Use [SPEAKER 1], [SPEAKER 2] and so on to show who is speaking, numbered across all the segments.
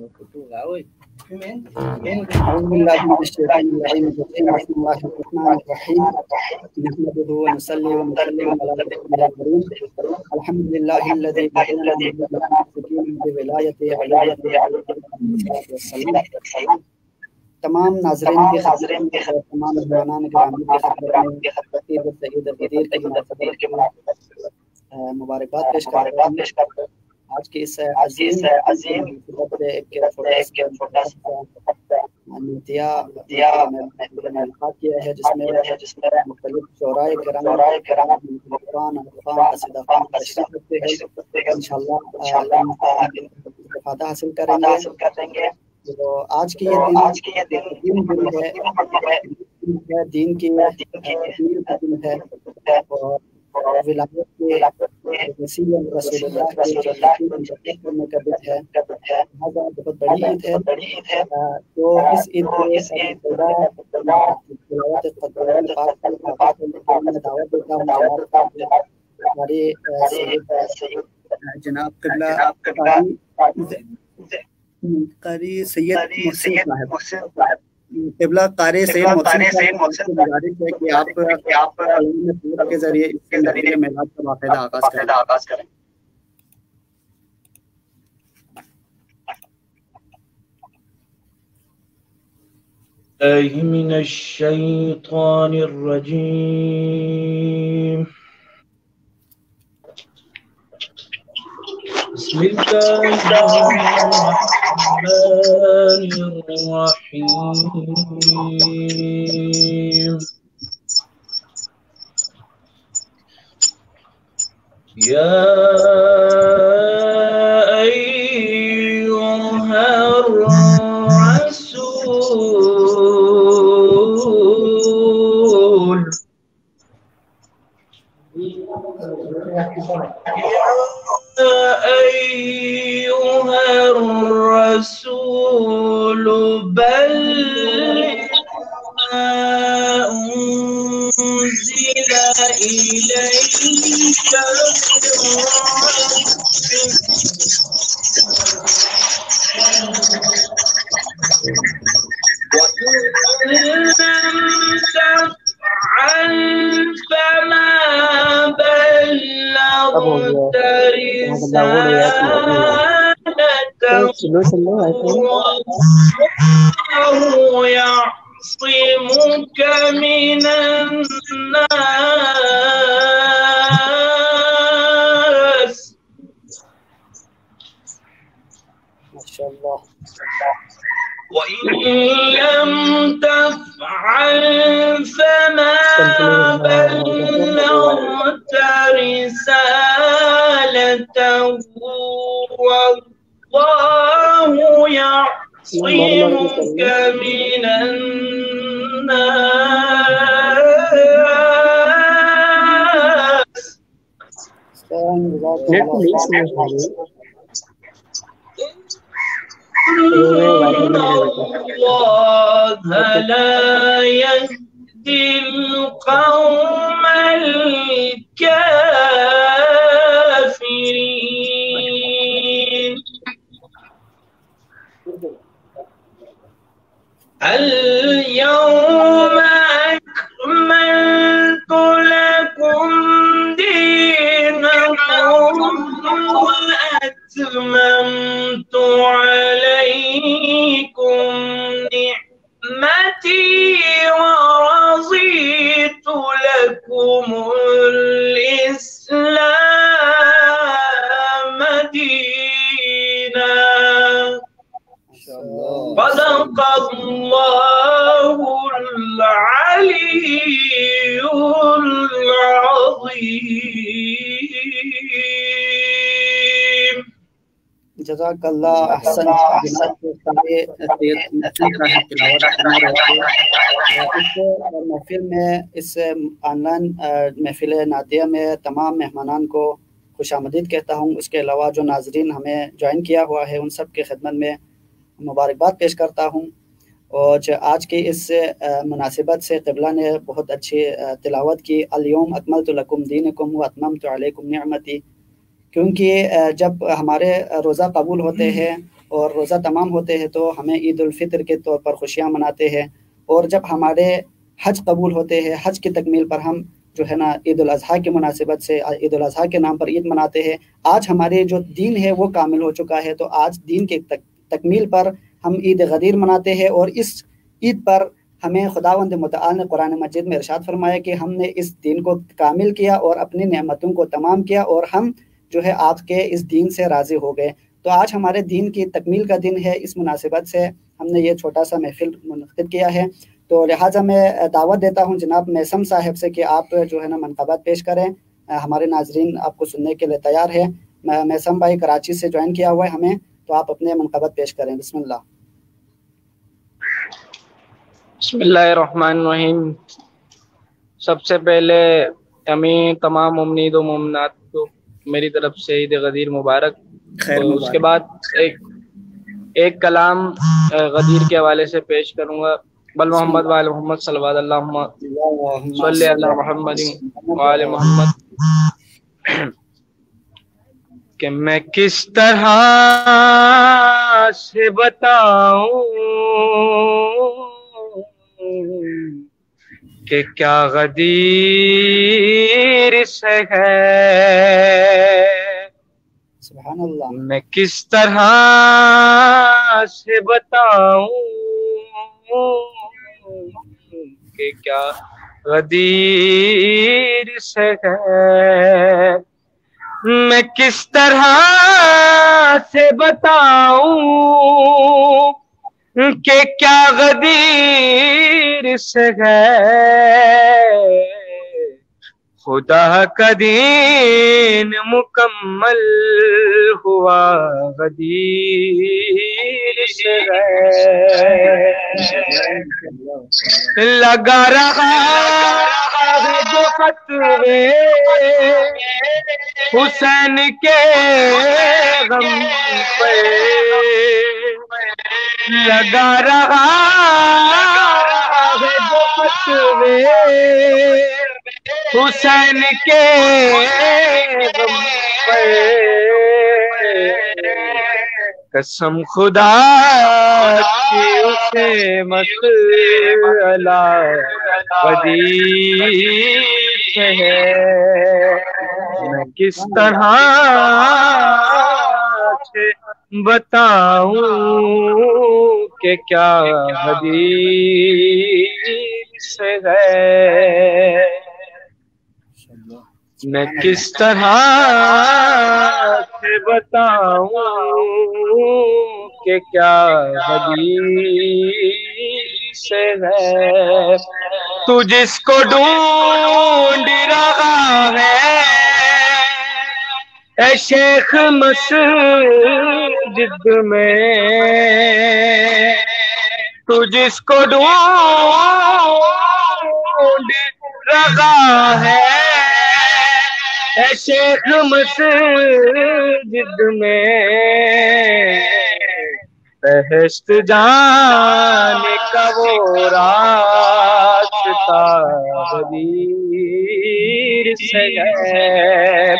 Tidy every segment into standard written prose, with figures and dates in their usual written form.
[SPEAKER 1] أعوذ بالله من الشيطان الرجيم بسم الله الرحمن الرحيم نحمده ونصلي ونسلم على رسوله الكريم الحمد لله الذي هدانا بولایته علیہ وسلم. تمام ناظرین کی خاطر تمام مہمانان گرامی کی خاطر سید غدیر کی مناسبت مبارکباد پیش کرتا ہوں. آج کی اس عظیم نعتیہ کیا ہے جس میں مختلف شعراء کرام تشریف رکھتے ہیں. انشاءاللہ استفادہ حاصل کریں گے. تو آج کی یہ دن ہے دین کی دن ہے اور ولایت کے وسیع رسول اللہ کے کرنے کا دن ہے. بہت بڑی عید ہے. تو اس عید میں دعوت دیتا ہوں ہمارے جناب قبلہ قاری سید قبلہ قاری سید محسن گزارش ہے کہ آپ کے ذریعے اس کے ذریعے میلاد کا باقاعدہ آغاز کریں.
[SPEAKER 2] من الشیطان الرجیم بسم الله الرحمن الرحيم يا أيها الرسول أيها الرسول بلغ ما أنزل إليك وإن لم تفعل فما بلغت رسالته والله يعصمك من الناس.
[SPEAKER 1] ما شاء الله.
[SPEAKER 2] وإن لم تفعل فما بلغت رسالته والله يعصمك من الناس. إن الله لا يهدي القوم الكافرين. اليوم أكملت لكم دينكم وأتممت عليكم نعمتي ورضيت لكم الإسلام دينا. صدق الله العلي العظيم.
[SPEAKER 1] جزاک اللہ احسن. محفل میں اس آن لائن محفل نعتیہ میں تمام مہمانان کو خوش آمدید کہتا ہوں. اس کے علاوہ جو ناظرین ہمیں جوائن کیا ہوا ہے ان سب کی خدمت میں مبارکباد پیش کرتا ہوں. اور آج کی اس مناسبت سے قبلہ نے بہت اچھی تلاوت کی. الیوم اکملت لکم دینکم واتممت علیکم نعمتی. کیونکہ جب ہمارے روزہ قبول ہوتے ہیں اور روزہ تمام ہوتے ہیں تو ہمیں عید الفطر کے طور پر خوشیاں مناتے ہیں، اور جب ہمارے حج قبول ہوتے ہیں، حج کی تکمیل پر ہم جو ہے نا عید الاضحیٰ کی مناسبت سے عید الاضحیٰ کے نام پر عید مناتے ہیں۔ آج ہمارے جو دین ہے وہ کامل ہو چکا ہے، تو آج دین کے تکمیل پر ہم عید غدیر مناتے ہیں، اور اس عید پر ہمیں خداوند متعال نے قرآن مجید میں ارشاد فرمایا کہ ہم نے اس دین کو کامل کیا اور اپنی نعمتوں کو تمام کیا، اور ہم جو ہے آپ کے اس دین سے راضی ہو گئے۔ تو آج ہمارے دین کی تکمیل کا دن ہے، اس مناسبت سے ہم نے یہ چھوٹا سا محفل منعقد کیا ہے۔ تو لہٰذا میں دعوت دیتا ہوں جناب میسم صاحب سے کہ آپ جو ہے نا منقبت پیش کریں، ہمارے ناظرین آپ کو سننے کے لیے تیار ہے۔ میسم بھائی کراچی سے جوائن کیا ہوا ہے ہمیں، تو آپ اپنے منقبت پیش کریں، بسم اللہ۔
[SPEAKER 3] بسم اللہ الرحمن الرحیم۔ سب سے پہلے ہمیں تمام امید و مومنات کو میری طرف سے عید غدیر مبارک۔ اس کے بعد ایک کلام غدیر کے حوالے سے پیش کروں گا۔ بل محمد وآل محمد صلوات اللہم صلی علی محمد وآل محمد۔ کہ میں کس طرح سے بتاؤں کہ کیا غدیر سے ہے،
[SPEAKER 1] سبحان اللہ۔
[SPEAKER 3] میں کس طرح سے بتاؤں کہ کیا غدیر سے ہے، میں کس طرح سے بتاؤں کہ کیا غدیر سے ہے، خدا کا دین مکمل ہوا غدیر سے ہے، لگا رہا ہے جو فتوے حسین کے غم پہ، لگا رہا ہے جو فتوے حسین کے غم پہ، قسم خدا کی اسے مسئلہ غدیر سے ہے، میں کس طرح سے بتاؤں کہ کیا غدیر سے ہے، میں کس طرح سے بتاؤں کہ کیا غدیر سے ہے، تو جس کو ڈھونڈ رہا ہے اے شیخ مسجد میں، تو جس کو ڈھونڈ رہا ہے اے شیخ مسجد میں، بہشت جانے کا وہ راستہ غدیر سے ہے،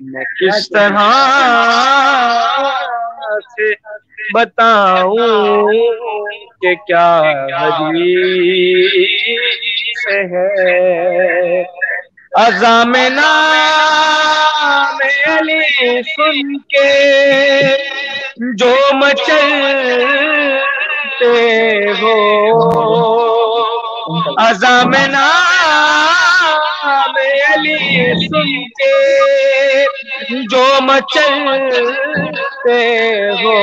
[SPEAKER 3] میں کس طرح سے بتاؤں کہ کیا غدیر سے ہے، اذان میں نام علی سن کے جو مچلتے ہو، اذان میں نام علی سن کے جو مچلتے ہو،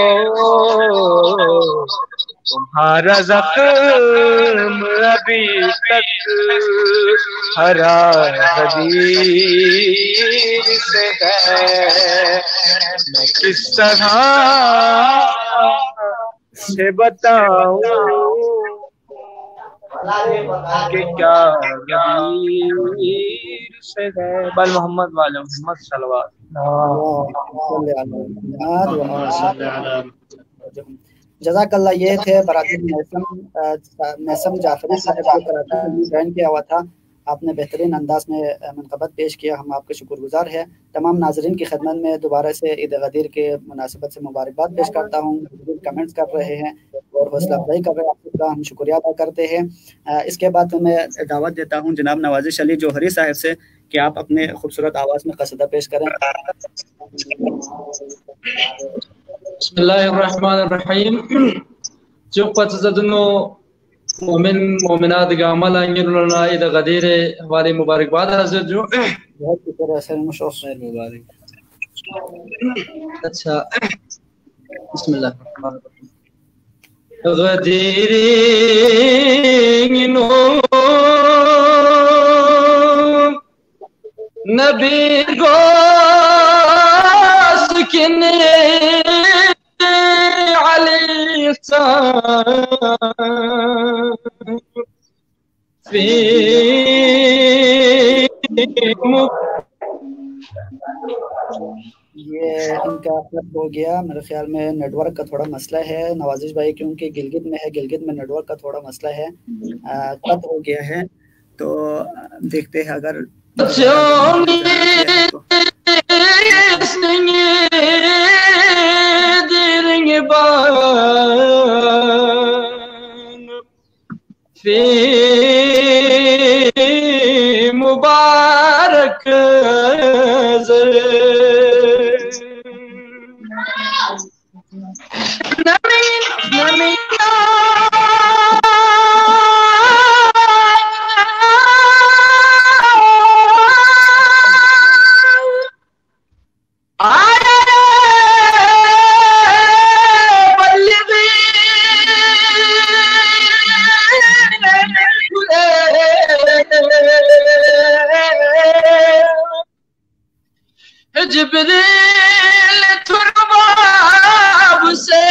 [SPEAKER 3] تمہارا زخم ابھی تک ہرا غدیر سے ہے، میں کس طرح سے بتاؤں کہ کیا غدیر سے ہے، بل محمد والے محمد صلوات۔
[SPEAKER 1] جزاک اللہ۔ یہ تھے برادر میسم جعفری صاحب جو کراچی سے جوائن کیا ہوا تھا، آپ نے بہترین انداز میں منقبت پیش کیا، ہم آپ کے شکر گزار ہیں۔ تمام ناظرین کی خدمت میں دوبارہ سے عید غدیر کے مناسبت سے مبارکباد پیش کرتا ہوں۔ کمنٹس کر رہے ہیں اور حوصلہ افزائی کر رہے ہیں، آپ کا ہم شکریہ ادا کرتے ہیں۔ اس کے بعد میں دعوت دیتا ہوں جناب نوازش علی جوہری صاحب سے کہ آپ اپنے خوبصورت آواز میں قصیدہ پیش کریں۔
[SPEAKER 4] بسم الله الرحمن الرحيم. جوقت زدنو مومن مومنات عمل انگلنا عید غدیر ہماری مبارکباد حاضر جو
[SPEAKER 1] بہت شکر ہے سر مشوق مبارک۔
[SPEAKER 4] اچھا بسم اللہ الرحمن الرحیم. غدیر نو نبی گوس کنے علیہ السلام فی
[SPEAKER 1] یہ ان کا خط ہو گیا، میرے خیال میں نیٹ ورک کا تھوڑا مسئلہ ہے نوازش بھائی، کیونکہ گلگت میں ہے، گلگت میں نیٹ ورک کا تھوڑا مسئلہ ہے، خط ہو گیا ہے تو دیکھتے ہیں اگر
[SPEAKER 4] مبارک جبریل ترباب سے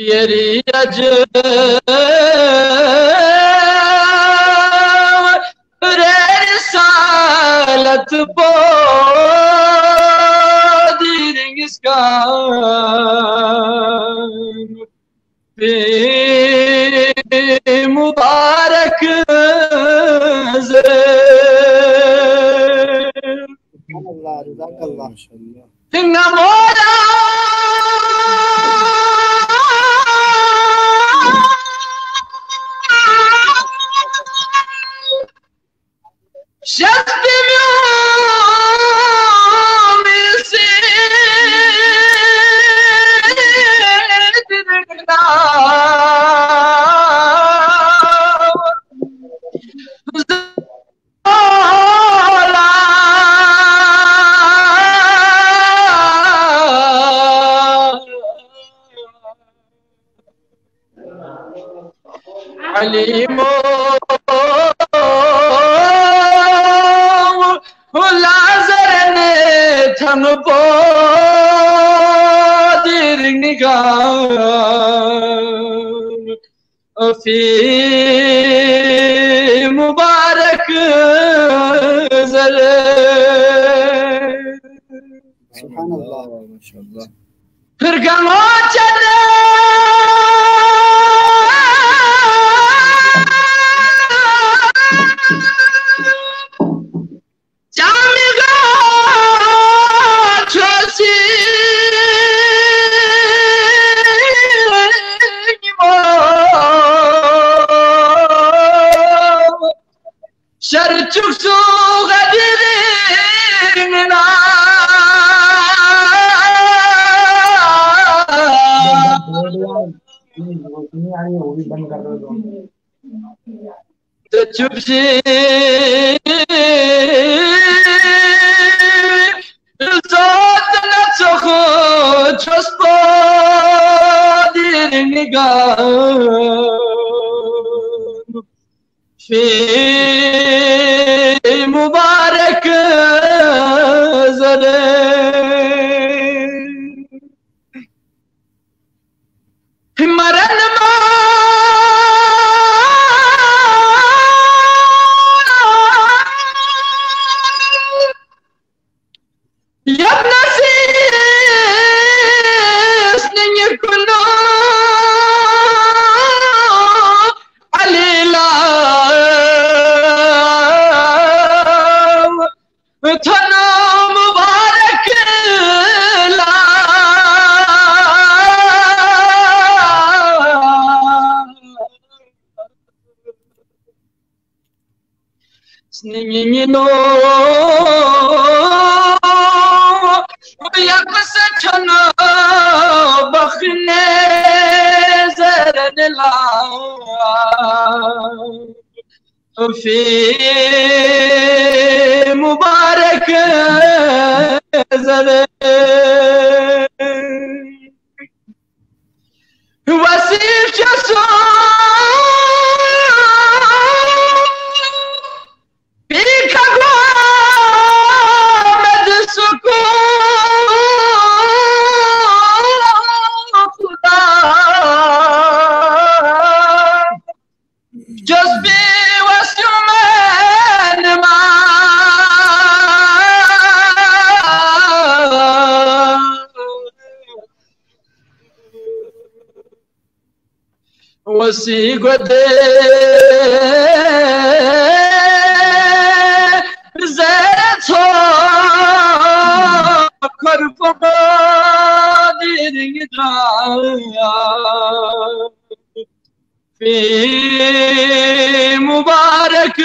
[SPEAKER 4] یری رسالت پو دیرنگس کا مبارک
[SPEAKER 1] اللہ رضاک اللہ
[SPEAKER 4] نمولا شخص علیمو لازر نے تھن پو دیر نگاہ فی مبارک زلے
[SPEAKER 1] سبحان اللہ ماشاءاللہ۔
[SPEAKER 4] پھر گنو چلے شرچک سو غدیر نا تو چپ سے زود نچخ چھسپو دیر نگاہ فی مبارک زلے مرن یب نصیب Sningino Yakasachana Bakhne Zaradila Fi Mubarak Zare Wasif Jaso Just be what's your man, was he good that's all في مبارك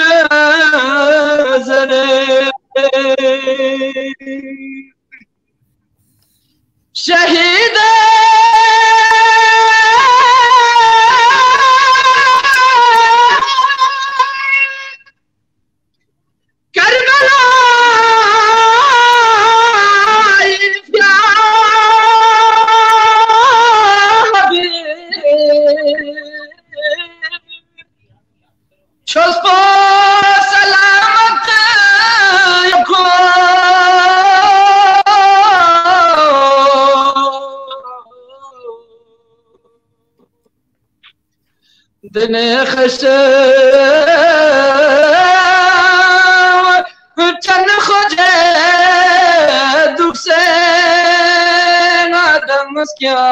[SPEAKER 4] زري شهيدا كربلاء شوف سلامت دن خش چن خجے دکھ سے آدم کیا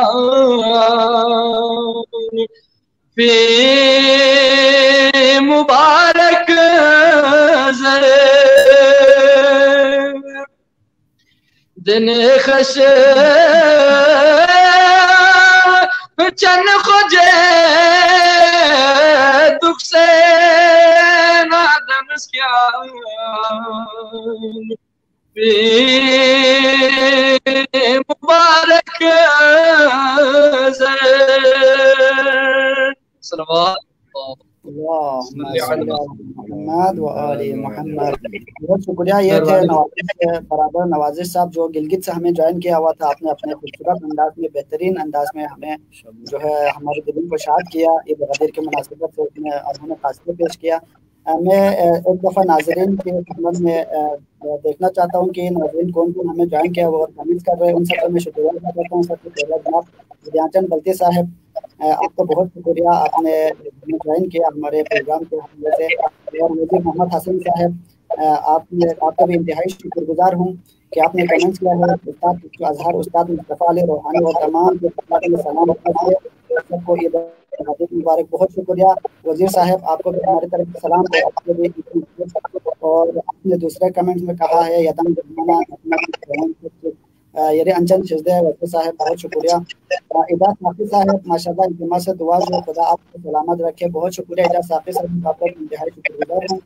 [SPEAKER 4] فی مبارک زرے دن خش چن خجے دکھ سے آدم کیا فی مبارک زرے صلوات
[SPEAKER 1] محمد و آل محمد. بہت شکریہ. یہ تھے نوازش برابر نوازش صاحب جو گلگت سے ہمیں جوائن کیا ہوا تھا. آپ نے اپنے خوبصورت انداز میں بہترین انداز میں ہمیں جو ہے ہمارے دلوں کو شاد کیا. عید غدیر کی مناسبت سے انہوں نے خاص پیش کیا. میں ایک دفعہ ناظرین کے خدمت میں دیکھنا چاہتا ہوں کہ ناظرین کون کون ہمیں جوائن کیا وہ کمنٹس کر رہے ہیں. ان سب کو میں شکریہ ادا کرتا ہوں. سب سے پہلے جناب ودیانچند بلتی صاحب آپ کا بہت شکریہ. آپ نے جوائن کیا ہمارے پروگرام کے حوالے سے. اور وزیر محمد حسن صاحب آپ کا بھی انتہائی شکر گزار ہوں کہ آپ نے کمنٹس کیا ہے. استاد اظہار استاد مصطفیٰ علی روحانی اور تمام جو سلام سب کو عید مبارک. بہت شکریہ. وزیر صاحب آپ کو بھی ہماری طرف سے سلام. اور آپ نے دوسرے کمنٹ میں کہا ہے یدم یعنی انجن شزدہ وزیر صاحب بہت شکریہ. اعجاز ثاقب صاحب ماشاء اللہ التماس سے دعا جو خدا آپ کو سلامت رکھے. بہت شکریہ اعجاز ثاقب صاحب آپ کا انتہائی شکر گزار ہوں.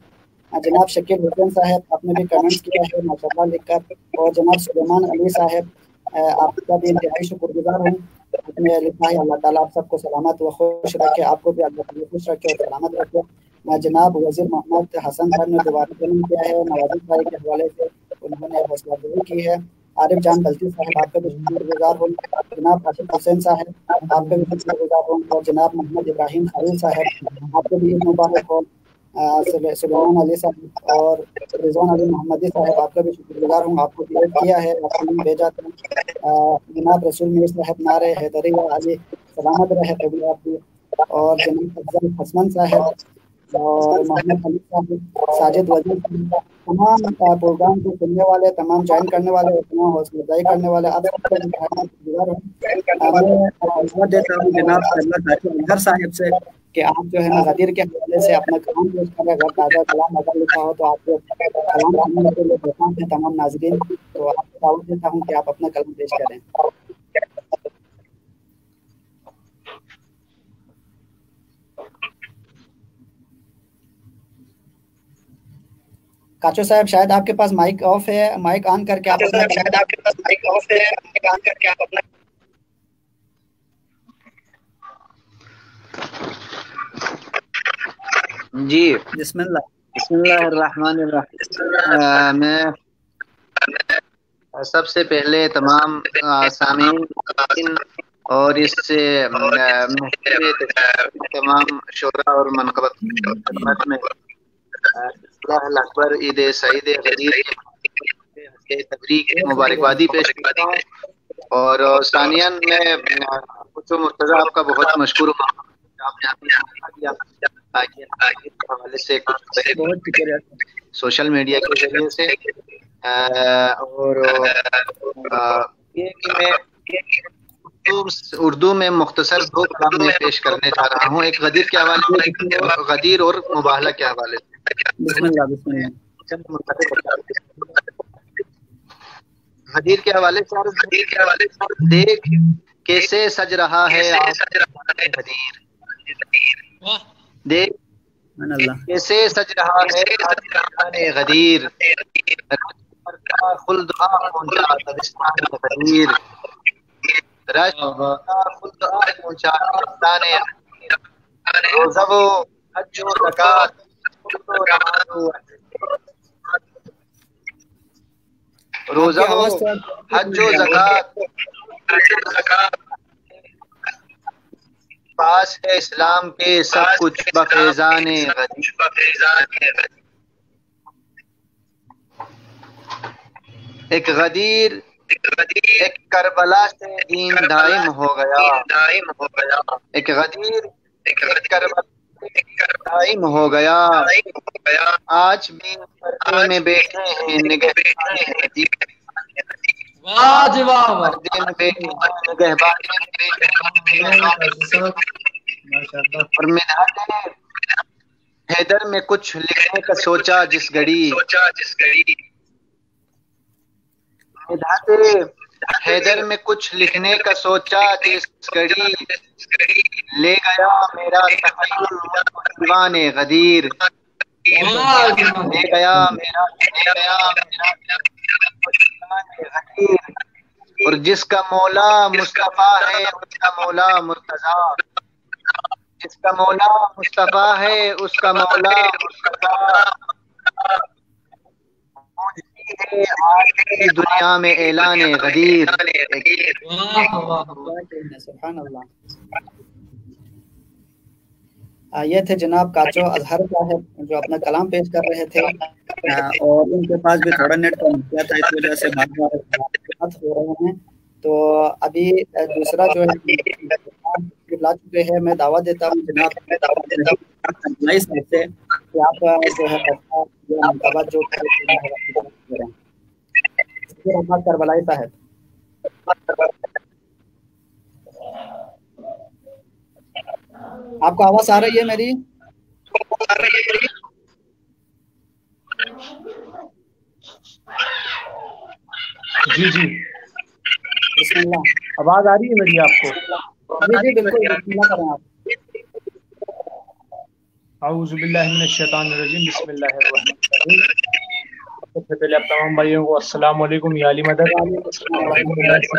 [SPEAKER 1] جناب شکیل حسین صاحب آپ نے بھی کمنٹس کیا ہے ماشاء اللہ لکھ کر. اور جناب سلیمان علی صاحب آپ کا بھی انتہائی شکر گزار ہوں. آپ نے لکھا ہے اللہ تعالیٰ آپ سب کو سلامت و خوش رکھے. آپ کو بھی اللہ تعالیٰ خوش رکھے اور سلامت رکھے. جناب وزیر محمد حسن صاحب نے دوبارہ کمنٹ کیا ہے نوازش بھائی کے حوالے سے. انہوں نے حوصلہ افزائی کی ہے. عارف جان بلتی صاحب آپ کا بھی شکر گزار ہوں. جناب آصف حسین صاحب آپ کا بھی شکر گزار ہوں. اور جناب محمد ابراہیم خلیل صاحب آپ کو بھی عید مبارک ہو. سلیمان علی صاحب اور رضوان علی محمدی صاحب آپ کا بھی شکر گزار ہوں. آپ کو ایڈ کیا ہے آپ کو لنک بھیجا تھا. جناب رسول میر صاحب نعرے حیدری علی سلامت رہے کبھی آپ بھی. اور جناب افضل حسن صاحب اور محمد علی صاحب ساجد وزیر تمام پروگرام کو سننے والے تمام جوائن کرنے والے تمام حوصلہ افزائی کرنے والے آپ سب کا گزار ہوں. میں دیتا ہوں جناب غدیر صاحب سے کہ آپ جو ہے نا غدیر کے حوالے سے اپنا کلام پیش کر رہے. اگر تازہ کلام اگر لکھا ہو تو آپ کو کلام سننے کے لیے دیتا ہوں تمام ناظرین. تو آپ کو دعوت دیتا ہوں کہ آپ اپنا کلام پیش کریں. کاچو صاحب شاید آپ کے پاس مائک آف ہے، مائک آن کر کے آپ اپنا
[SPEAKER 5] جی
[SPEAKER 1] بسم اللہ.
[SPEAKER 5] بسم اللہ الرحمن الرحیم. میں سب سے پہلے تمام سامعین اور اس سے تمام شعراء اور منقبت میں اللہ اکبر عید سعید غدیر کے تبریک مبارکبادی پیش کرتا ہوں. اور ثانیاً میں کچھ مرتضیٰ آپ کا بہت مشکور ہوں، آپ نے حوالے سے کچھ سوشل میڈیا کے ذریعے سے، اور یہ کہ میں اردو میں مختصر 2 کلام میں پیش کرنے جا رہا ہوں، ایک غدیر کے حوالے سے، غدیر اور مباہلہ کے حوالے سے.
[SPEAKER 1] بسم اللہ. بسم اللہ.
[SPEAKER 5] غدیر کے حوالے سے دیکھ کیسے سج رہا ہے غدیر، دیکھ کیسے سج رہا ہے غدیر، خلد غدیر، روزہ و حج و زکات روزہ و حج و زکات پاس ہے اسلام کے سب کچھ بفیضان غدیر. ایک غدیر ایک کربلا سے دین دائم ہو گیا، ایک غدیر کربلا دائم ہو گیا، آج بھی پردے میں بیٹھے ہیں نگہبان غدیر، پردے میں بیٹھے ہیں نگہبان اور منہج حیدر میں کچھ لکھنے کا سوچا جس گھڑی، حیدر میں کچھ لکھنے کا سوچا جس گھڑی، لے گیا میرا تخیل دیوان غدیر، لے گیا میرا غدیر، اور جس کا مولا مصطفیٰ ہے اس کا مولا مرتضیٰ، جس کا مولا مصطفیٰ ہے اس کا مولا مرتضیٰ، آج کی دنیا میں اعلان غدیر.
[SPEAKER 1] سبحان اللہ. یہ تھے جناب کاچو اظہر صاحب جو اپنا کلام پیش کر رہے تھے، اور ان کے پاس بھی تھوڑا نیٹ کا مسئلہ تھا، اس وجہ سے بات ہو رہے ہیں. تو ابھی دوسرا جو ہے لا چکے ہیں، میں دعوت دیتا ہوں جناب صاحب سے کہ آپ جو ہے جو کربلائی صاحب. آپ کو آواز آ رہی ہے میری؟
[SPEAKER 3] جی جی
[SPEAKER 1] بسم اللہ.
[SPEAKER 3] آواز آ رہی ہے میری آپ کو؟
[SPEAKER 1] جی جی بالکل، بسم اللہ کریں آپ.
[SPEAKER 3] اعوذ باللہ من الشیطان الرجیم، بسم اللہ الرحمن الرحیم. سب سے پہلے آپ تمام بھائیوں کو السلام علیکم یا علی مدد. سب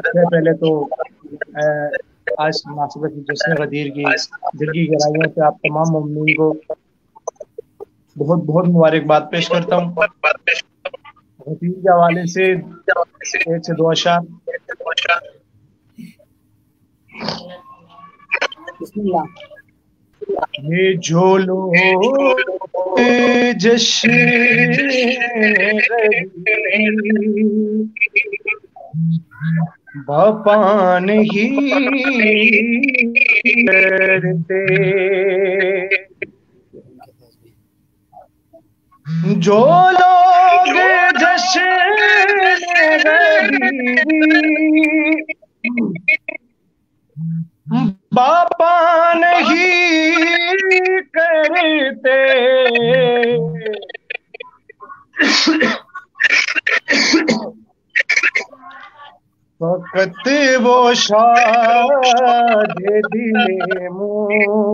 [SPEAKER 3] سے پہلے تو آج مناسبت جشن غدیر کی دل کی گہرائیوں سے آپ تمام مومنین کو بہت بہت مبارکباد پیش کرتا ہوں. غدیر کے حوالے سے 1 سے 2 اشعار.
[SPEAKER 1] بسم اللہ.
[SPEAKER 3] یہ جو لوگ جشن باپا نہیں کرتے، جو لوگ جشن باپا نہیں کرتے، فقط وہ شاد دل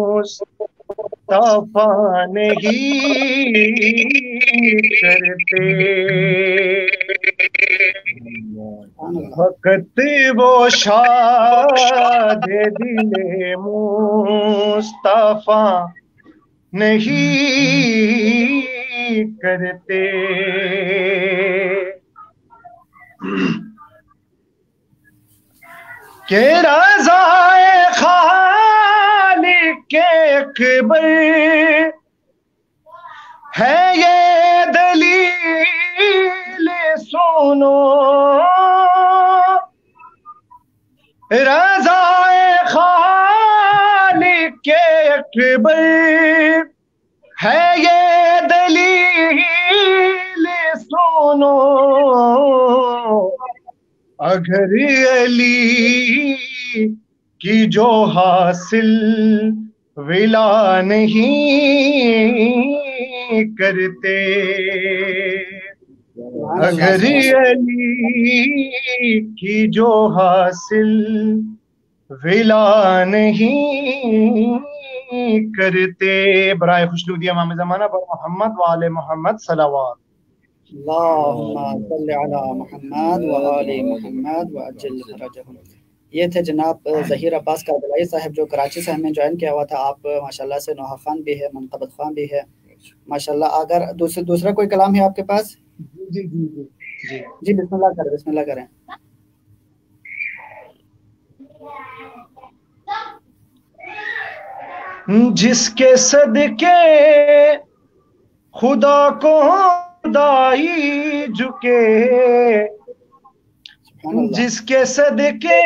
[SPEAKER 3] مصطفیٰ نہیں
[SPEAKER 6] کرتے وقت وہ شاد دل مصطفیٰ نہیں کرتے کہ رضائے خالق اکبر ہے یہ دلیل سنو رضائے خالق اکبر ہے یہ دلیل سنو اگر علی کی جو حاصل ولا نہیں کرتے اگر علی کی جو حاصل ولا نہیں کرتے برائے خوشنودی امام زمانہ پر محمد وآل محمد صلوات
[SPEAKER 1] اللہم صلی علی محمد وآل محمد وعجل فرجہم۔ یہ تھے جناب ظہیر عباس کربلائی صاحب جو کراچی سے ہمیں جوائن کیا ہوا تھا۔ آپ ماشاءاللہ سے نوحہ خان بھی ہے، منقبت خان بھی ہے ماشاءاللہ۔ اگر دوسرا کوئی کلام ہے آپ کے پاس؟ جی بسم اللہ کریں، بسم اللہ کریں۔
[SPEAKER 6] جس کے صدقے خدا کو خدائی جھکے جس کے صدقے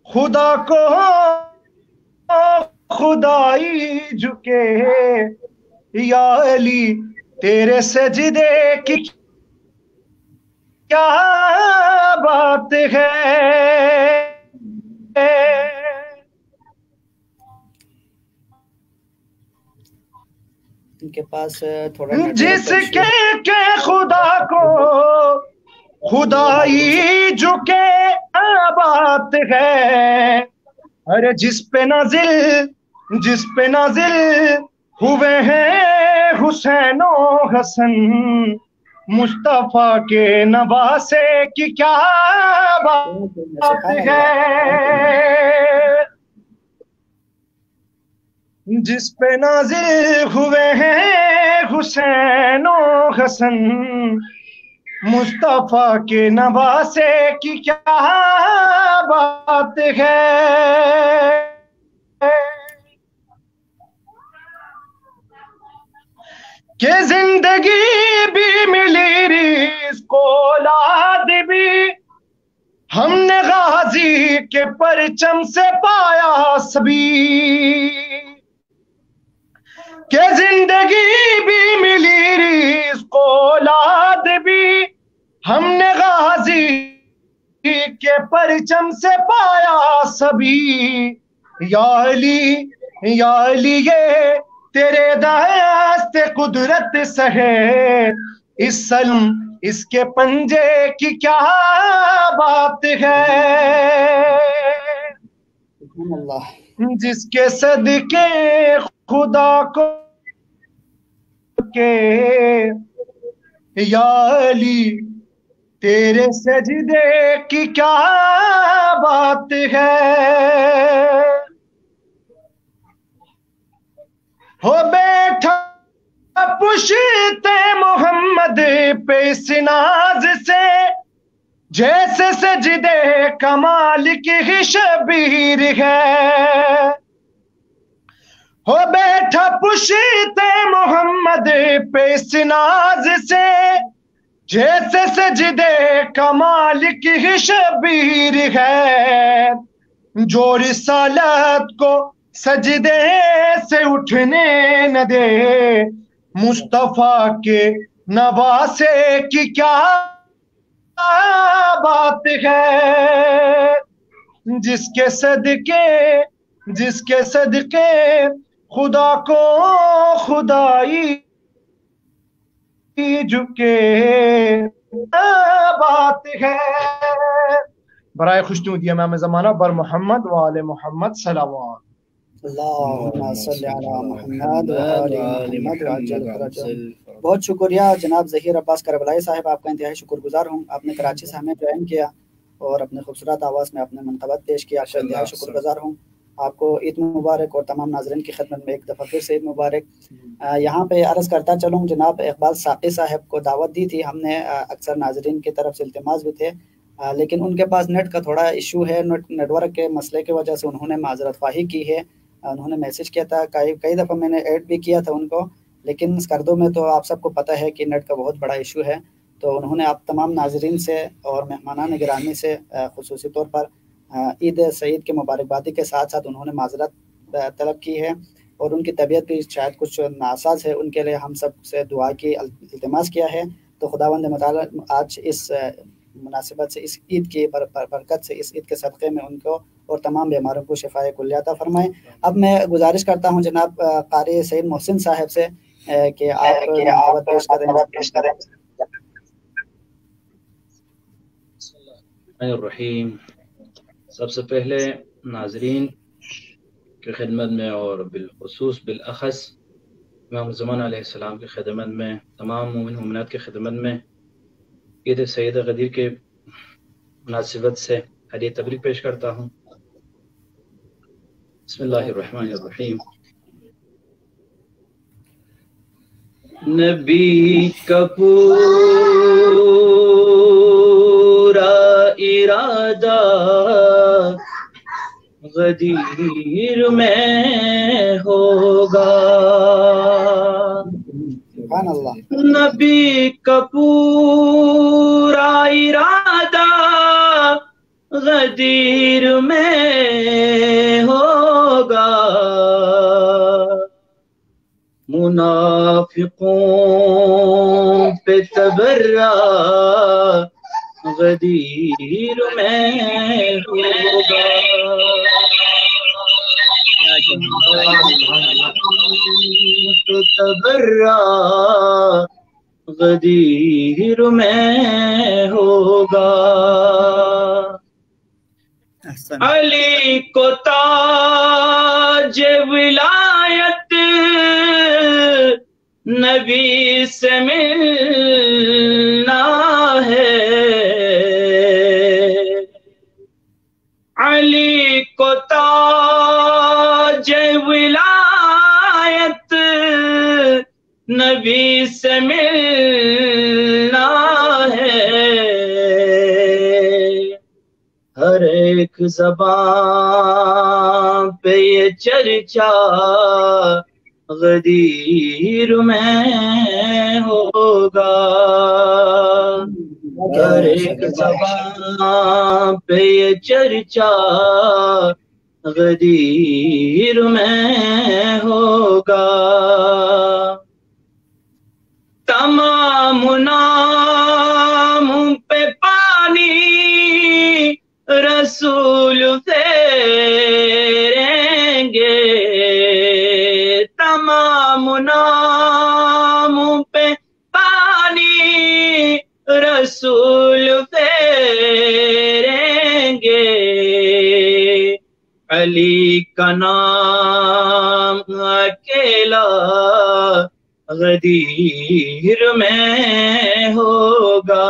[SPEAKER 6] خدا کو خدائی جھکے یا علی تیرے سجدے کی کیا بات ہے
[SPEAKER 1] ان کے پاس تھوڑا
[SPEAKER 6] جس کے خدا کو خدائی جھکے بات ہے ارے جس پہ نازل ہوئے ہیں حسین و حسن مصطفیٰ کے نواسے کی کیا بات ہے جس پہ نازل ہوئے ہیں حسین و حسن مصطفیٰ کے نواسے کی کیا بات ہے کہ زندگی بھی ملی رزق اولاد بھی ہم نے غازی کے پرچم سے پایا سبھی کہ زندگی بھی ملی رزق اولاد بھی ہم نے غازی کے پرچم سے پایا سبھی یا علی یہ تیرے دست قدرت سہے اس سلم اس کے پنجے کی کیا بات ہے جس کے صدقے خدا کو کے یا علی تیرے سجدے کی کیا بات ہے ہو بیٹھا پشتے محمد پہ اس ناز سے جیسے سجدے کمال کی شبیر ہے ہو بیٹھا پشتے محمد پہ اس ناز سے جیسے سجدے کمال کی شبیر ہے جو رسالت کو سجدے سے اٹھنے نہ دے مصطفیٰ کے نواسے کی کیا بات ہے جس کے صدقے خدا کو خدائی جھکے بات ہے برائے خوشنودی امام زمانہ بر محمد وآل محمد صلوات
[SPEAKER 1] اللہم صلی علی محمد وآل محمد وعجل فرجہم۔ بہت شکریہ جناب ظہیر عباس کربلائی صاحب، آپ کا انتہائی شکر گزار ہوں۔ آپ نے کراچی سے ہمیں جوائن کیا اور اپنے خوبصورت آواز میں اپنے منقبت پیش کیا، آپ کا انتہائی شکر گزار ہوں۔ آپ کو عید مبارک، اور تمام ناظرین کی خدمت میں ایک دفعہ پھر سے عید مبارک۔ یہاں پہ عرض کرتا چلوں، جناب اقبال ساقی صاحب کو دعوت دی تھی ہم نے، اکثر ناظرین کی طرف سے التماس بھی تھے، لیکن ان کے پاس نیٹ کا تھوڑا ایشو ہے، نیٹ ورک کے مسئلے کی وجہ سے انہوں نے معذرت خواہی کی ہے۔ انہوں نے میسج کیا تھا، کئی دفعہ میں نے ایڈ بھی کیا تھا ان کو، لیکن سکردو میں تو آپ سب کو پتہ ہے کہ نیٹ کا بہت بڑا ایشو ہے۔ تو انہوں نے آپ تمام ناظرین سے اور مہمانان گرامی سے خصوصی طور پر عید سعید کے مبارکبادی کے ساتھ ساتھ انہوں نے معذرت طلب کی ہے، اور ان کی طبیعت بھی شاید کچھ ناساز ہے، ان کے لیے ہم سب سے دعا کی التماس کیا ہے۔ تو خداوند متعال آج اس مناسبت سے، اس عید کی برکت سے، اس عید کے صدقے میں ان کو اور تمام بیماروں کو شفائے کلیہ عطا فرمائیں۔ اب میں گزارش کرتا ہوں جناب قاری سید محسن صاحب سے کہ آپ منقبت پیش کریں۔
[SPEAKER 7] الرحیم، سب سے پہلے ناظرین کی خدمت میں اور بالخصوص بالاخص امام زمان علیہ السلام کی خدمت میں، تمام مومن مومنات کی خدمت میں عید سید غدیر کے مناسبت سے ہدیہ تبریک پیش کرتا ہوں۔ بسم اللہ الرحمن الرحیم۔ نبی کا پورا ارادہ غدیر میں ہوگا،
[SPEAKER 1] سبحان اللہ۔
[SPEAKER 7] نبی کا پورا ارادہ غدیر میں ہوگا، منافقوں پہ تبرہ غدیر میں ہوگا، تو تبرہ غدیر میں ہوگا، علی کو تاج ولایت نبی سے ملنا ہے، علی کو تاج ولایت نبی سے ملنا ہے، ہر ایک زبان پہ یہ چرچا غدیر میں ہوگا، ہر ایک زبان پہ یہ چرچا غدیر میں ہوگا، تمام نام پہ پانی رسول پھیریں گے، تمام نام پہ پانی رسول پھیریں گے، علی کا نام اکیلا غدیر میں ہوگا،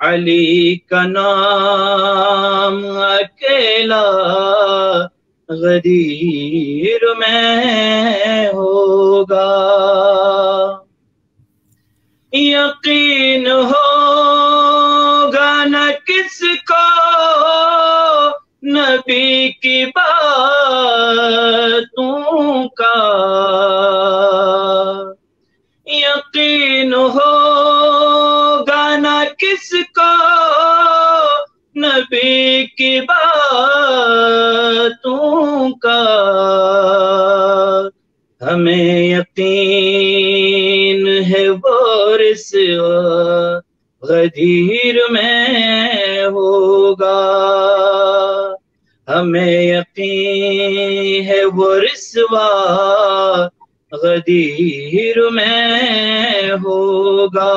[SPEAKER 7] علی کا نام اکیلا غدیر میں ہوگا، یقین ہوگا نہ کس کو نبی کی باتوں کا، یقین ہوگا نہ کس کو نبی کی باتوں کا، ہمیں یقین ہے وہ رسوا غدیر میں ہوگا، ہمیں یقین ہے وہ رسوا غدیر میں ہوگا،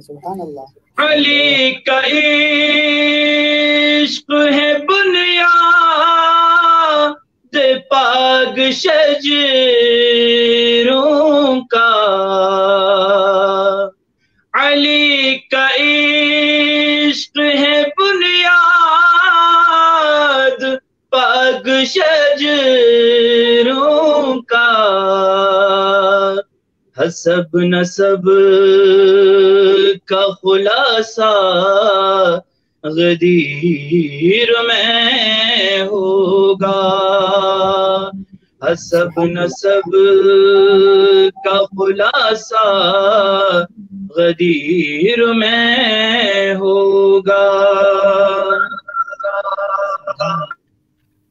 [SPEAKER 1] سبحان اللہ۔
[SPEAKER 7] علی کا عشق ہے بنیاد
[SPEAKER 2] شجروں کا، علی کا عشق ہے بنیاد پاک شجروں کا، حسب نسب کا خلاصہ غدیر میں ہوگا، حسب نسب کا خلاصہ غدیر میں ہوگا،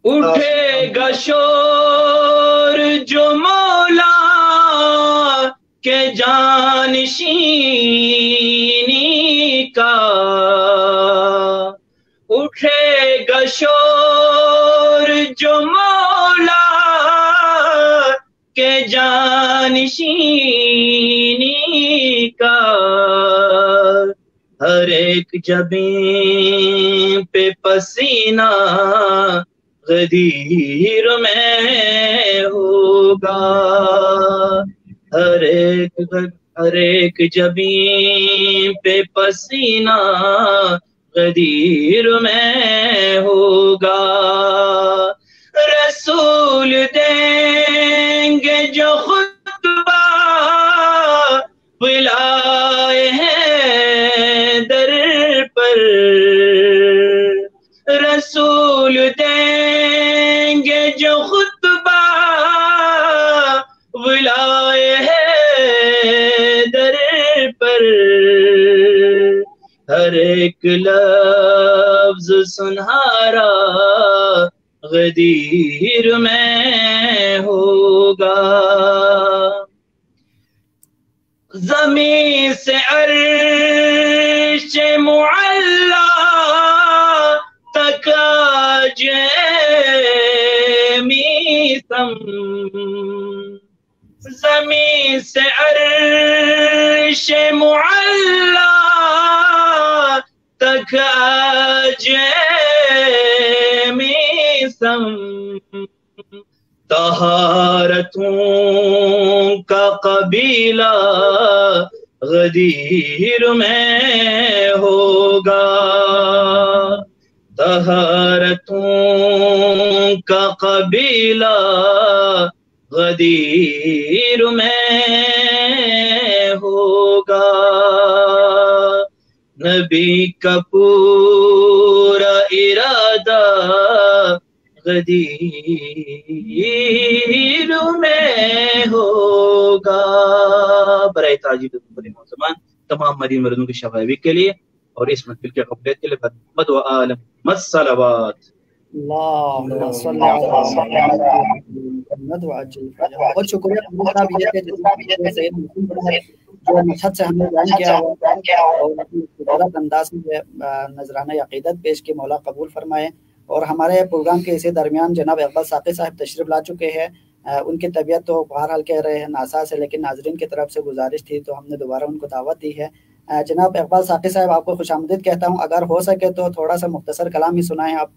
[SPEAKER 2] اٹھے گا شور جو مولا کے جانشینی کا، اٹھے گا شور جو مولا کے جانشینی کا، ہر ایک جبین پہ پسینہ غدیر میں ہوگا، ہر ایک جبین پہ پسینہ غدیر میں ہوگا، رسول دیں گے جو خطبہ بلائے ہیں در پر، رسول دیں گے جو خطبہ بلائے ہیں در پر، ہر ایک لفظ سنہارا غدیر میں ہوگا، زمین سے عرش معلا تک آج میثم، زمین سے عرش معلا تک آج میثم، طہارتوں کا قبیلہ غدیر میں ہوگا، طہارتوں کا قبیلہ غدیر میں ہوگا، نبی کا پورا ارادہ غدیر میں ہوگا۔ برائے تعجیب معظمان تمام مدین مردوں کی شفاعی کے لیے اور اس محفل کے قبولیت کے لیے محمد و آل محمد صلوات۔
[SPEAKER 1] اللہم صلی علی محمد وعجل فرجہ۔ بہت شکریہ صاحب یہ کہ جو مشہد سے ہم نے جان کیا اور خوبصورت انداز میں نذرانہ عقیدت پیش کی، مولا قبول فرمائے۔ اور ہمارے پروگرام کے اسی درمیان جناب اقبال ساقی صاحب تشریف لا چکے ہیں۔ ان کی طبیعت تو بہرحال کہہ رہے ہیں ناساز ہے، لیکن ناظرین کی طرف سے گزارش تھی تو ہم نے دوبارہ ان کو دعوت دی ہے۔ جناب اقبال ساقی صاحب آپ کو خوش آمدید کہتا ہوں، اگر ہو سکے تو تھوڑا سا مختصر کلام ہی سنائیں آپ،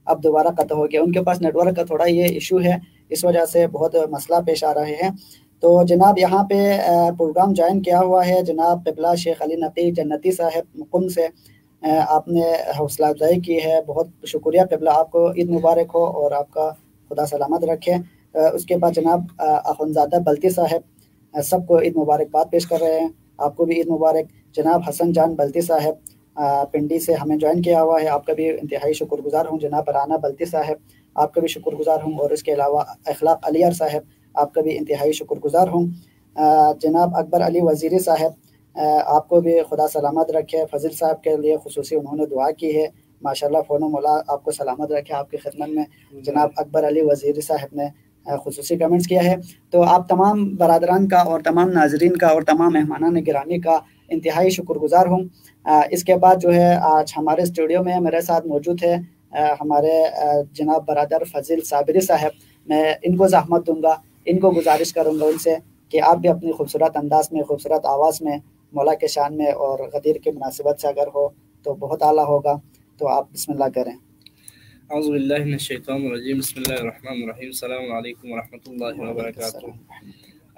[SPEAKER 1] اب دوبارہ قطع ہو گیا، ان کے پاس نیٹ ورک کا تھوڑا یہ ایشو ہے، اس وجہ سے بہت مسئلہ پیش آ رہے ہیں۔ تو جناب یہاں پہ پروگرام جوائن کیا ہوا ہے جناب قبلہ شیخ علی نقی جنتی صاحب مقم سے، آپ نے حوصلہ افزائی کی ہے، بہت شکریہ قبلہ، آپ کو عید مبارک ہو اور آپ کا خدا سلامت رکھے۔ اس کے بعد جناب اخونزادہ بلتی صاحب سب کو عید مبارکباد پیش کر رہے ہیں، آپ کو بھی عید مبارک۔ جناب حسن جان بلتی صاحب پنڈی سے ہمیں جوائن کیا ہوا ہے، آپ کا بھی انتہائی شکر گزار ہوں۔ جناب رانا بلتی صاحب آپ کا بھی شکر گزار ہوں، اور اس کے علاوہ اخلاق علیار صاحب آپ کا بھی انتہائی شکر گزار ہوں۔ جناب اکبر علی وزیری صاحب آپ کو بھی خدا سلامت رکھے، فضل صاحب کے لیے خصوصی انہوں نے دعا کی ہے، ماشاءاللہ فون و مولا آپ کو سلامت رکھے، آپ کی خدمت میں جناب اکبر علی وزیری صاحب نے خصوصی کمنٹس کیا ہے۔ تو آپ تمام برادران کا اور تمام ناظرین کا اور تمام مہمانان گرامی کا انتہائی شکر گزار ہوں۔ اس کے بعد جو ہے آج ہمارے اسٹوڈیو میں میرے ساتھ موجود ہے ہمارے جناب برادر فضل صابری صاحب، میں ان کو زحمت دوں گا، ان کو گزارش کروں گا ان سے کہ آپ بھی اپنی خوبصورت انداز میں خوبصورت آواز میں مولا کے شان میں اور غدیر کی مناسبت سے اگر ہو تو بہت اعلیٰ ہوگا، تو آپ بسم اللہ کریں۔
[SPEAKER 3] اعوذ باللہ من الشیطان الرجیم بسم اللہ الرحمن الرحیم السلام علیکم ورحمۃ اللہ وبرکاتہ۔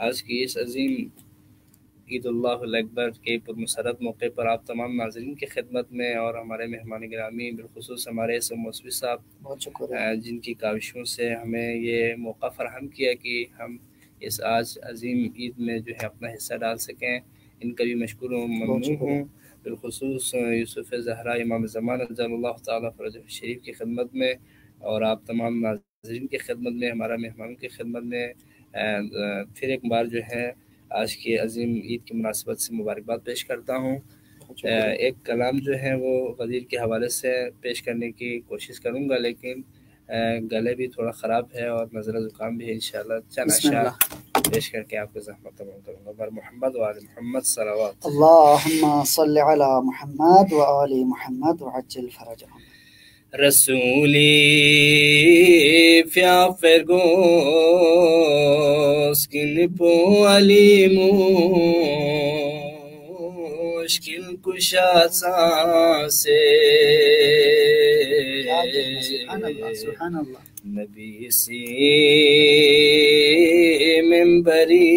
[SPEAKER 3] آج کی اس عظیم عید اللہ اکبر کے پرمسرت موقع پر آپ تمام ناظرین کی خدمت میں اور ہمارے مہمان گرامی بالخصوص ہمارے موسوی صاحب
[SPEAKER 1] بہت شکریہ
[SPEAKER 3] جن کی کاوشوں سے ہمیں یہ موقع فراہم کیا کہ ہم اس آج عظیم عید میں جو ہے اپنا حصہ ڈال سکیں، ان کا بھی مشکور و ممنون ہوں۔ بالخصوص یوسف زہرا امام زمان رضی اللہ تعالیٰ فرجہ شریف کی خدمت میں اور آپ تمام ناظرین کی خدمت میں، ہمارا مہمانوں کی خدمت میں پھر ایک بار جو ہے آج کی عظیم عید کی مناسبت سے مبارکباد پیش کرتا ہوں۔ ایک کلام جو ہے وہ غدیر کے حوالے سے پیش کرنے کی کوشش کروں گا، لیکن گلے بھی تھوڑا خراب ہے اور نزلہ زکام بھی ہے۔ انشاءاللہ چند اشعار پیش کر کے آپ کو زحمت تمام کروں گا۔ بر محمد و آل محمد صلوات۔
[SPEAKER 1] اللہم صل علی محمد و آل محمد وعجل فرجهم.
[SPEAKER 3] رسولی فیا فرگوس کن پو علیمو مشکل کشا سانسے
[SPEAKER 1] سبحان اللہ سبحان اللہ
[SPEAKER 3] نبی سی ممبری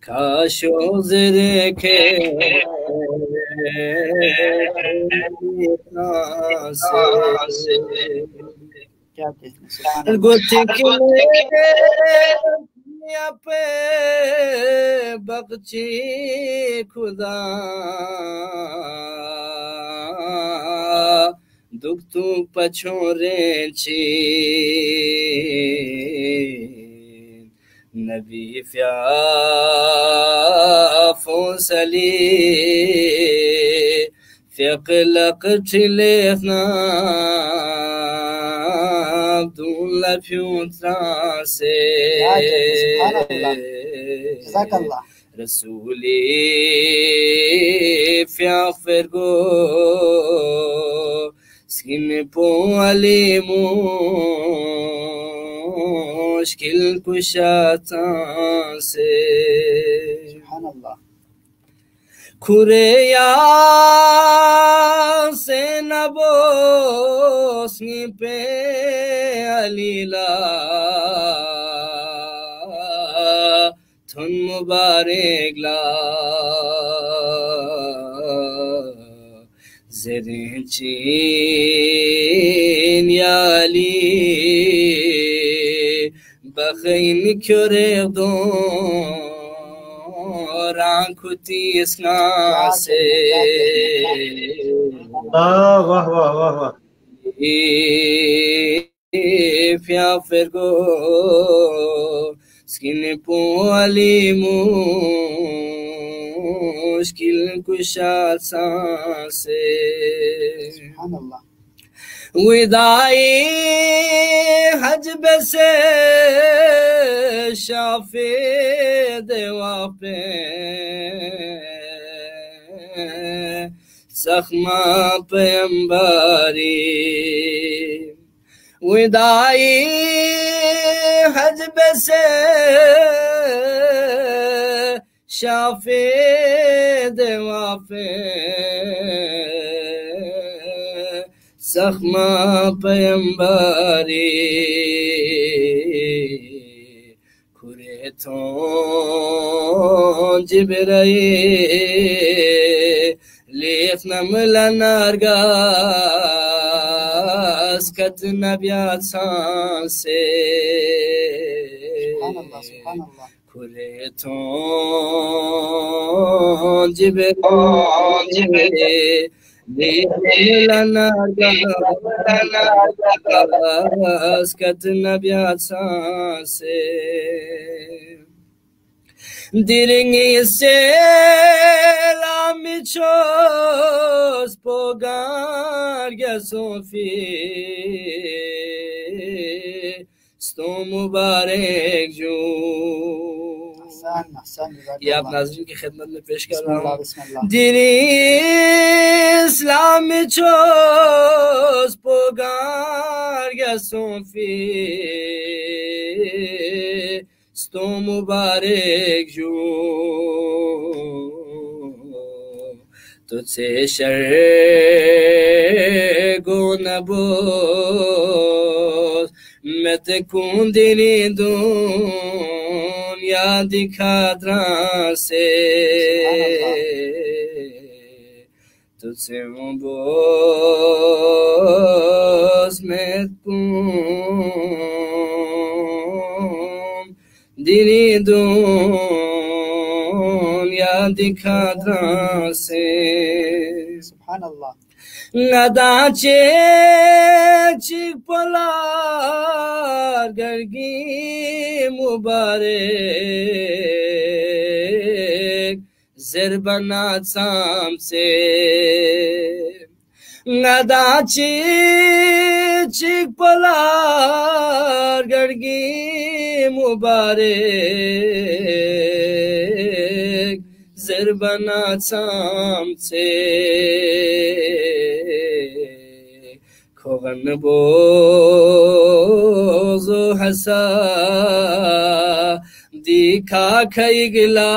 [SPEAKER 3] کاشو زرے کے
[SPEAKER 1] کیا کہتے سبحان اللہ
[SPEAKER 3] گوتی کے دنیا پہ بخشی خدا دکھ تو پچھورے چی نبی فیا فوسلی فقلق چلیخنا عبداللہ فیوترا سے
[SPEAKER 1] جزاک اللہ
[SPEAKER 3] رسولی فیا فرگو سکن پو علیمو مشکل کشاتاں سے
[SPEAKER 1] سبحان اللہ
[SPEAKER 3] کھرے یا سے نبوسنی پہ علیلہ تھن مبارک لا زرین چین یا علی بخین کھرے دون رانکھتی اسنا سے
[SPEAKER 6] واہ واہ واہ واہ
[SPEAKER 3] فیا فرگو سکن پو علیمو مشکل کشا سانسے
[SPEAKER 1] سبحان اللہ
[SPEAKER 3] ودائی حجب سے شافی دیوا پہ زخمہ پیمباری ودائی حجب سے شافی دیوا پہ زخمہ پیمباری کھرے تھون جبرائیل لیفنا ملنارگاس کت نبیات سانسے
[SPEAKER 1] سبحان اللہ سبحان اللہ
[SPEAKER 3] کھرے تھون جبرائیل ملنارگاس کت نبیات سانسے دیرنگی سے لامی چوز پوگار گیا صوفی ستو مبارک جو یہ آپ ناظرین کی خدمت میں پیش کر رہا ہوں دینی اسلام چوز پوگار گیا صوفی ستو مبارک جو
[SPEAKER 8] تجھ سے شر گو نبوس میں تے کون دلی دنیا دکھا درا سے تجھ سے بوس میں کون دلی دنیا دکھا درا سے
[SPEAKER 1] سبحان اللہ
[SPEAKER 8] ندا چیک پلار گرگی مبارک زربنا سام سے ندا چیک پلار گرگی مبارک زربنا سام سے کھوغن بوز و حسا دیکھا کھئی گلاس